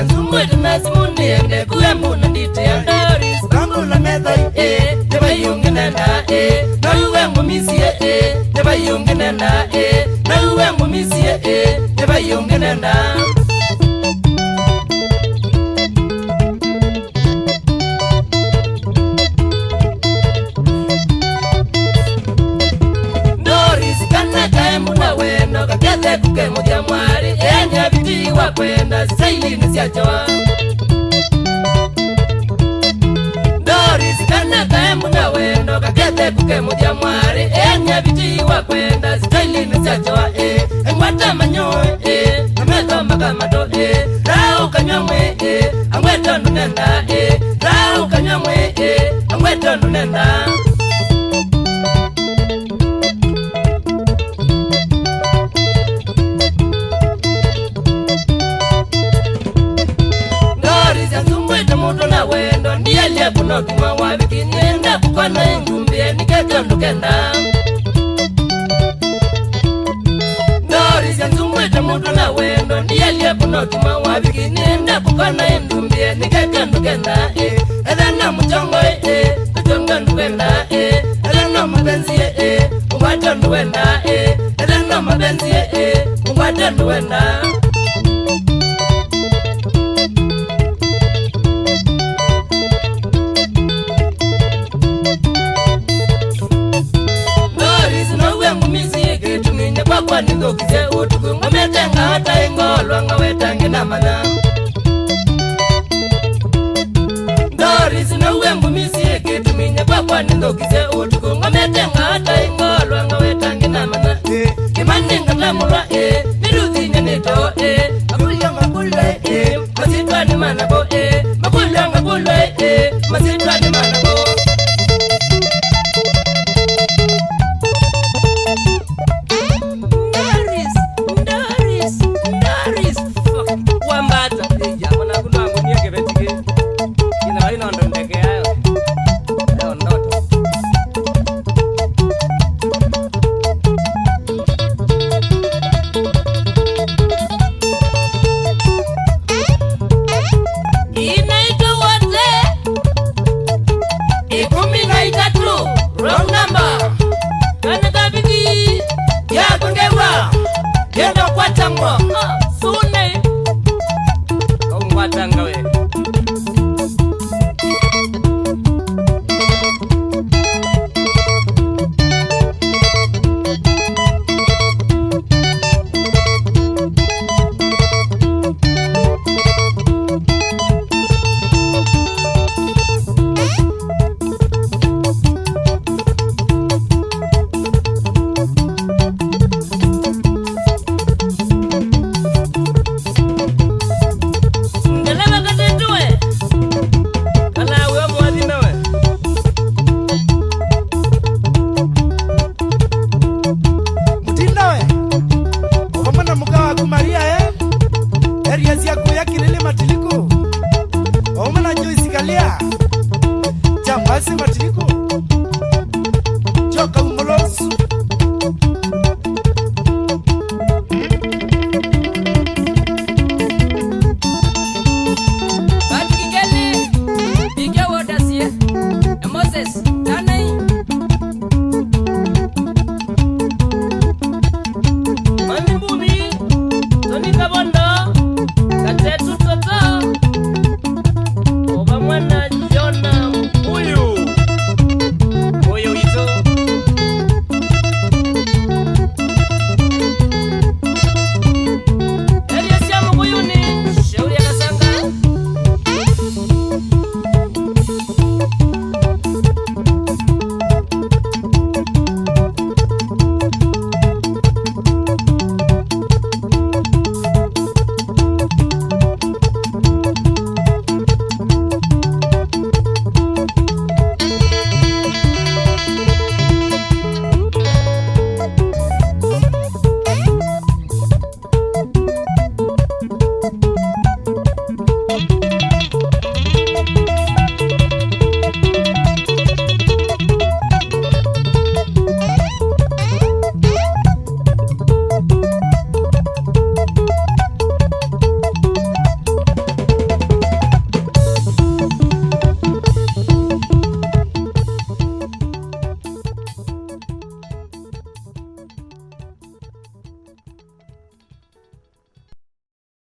Zumwete masimuni ende kuembu na ndite ya Doris Bambula methai Neba yungi nenda Na uwe mumisie Neba yungi nenda Na uwe mumisie Neba yungi nenda Doris kana kaembu na wendo Kakete kuke mudia mwari Enya biti wa kwenda Saili nisiachawa Doris kana kaembu na wendo Kakete kuke mudia mwari Enya biti wa kwenda Saili nisiachawa Engwata manyoe Ameto makamado Rau kanyamwe Angweto nunenda Rau kanyamwe Angweto nunenda Muto na wendo ndiye liye kunotuma wabiki Nienda kukwana ingumbie nikeke ndukenda Doris ya nzumwete muto na wendo ndiye liye kunotuma wabiki Nienda kukwana ingumbie nikeke ndukenda Edana mchongo kuchonga ndukenda Edana mabenzi ungwata nduwenda Edana mabenzi ungwata nduwenda Kwa nigo kise utuku Ngametenga hata ingolwa Ngawetange na mana Doris na uwe ngumisi Kitu minye kwa nigo kise utuku Ngametenga hata ingolwa Ngawetange na mana Kimani ngatamulwa Miruthi nyanito Makulya ngakula Masitwa ni manabo Makulya ngakula Masitwa ni manabo Sune Kongwatanga we Jambasi matiliko Joka umolosu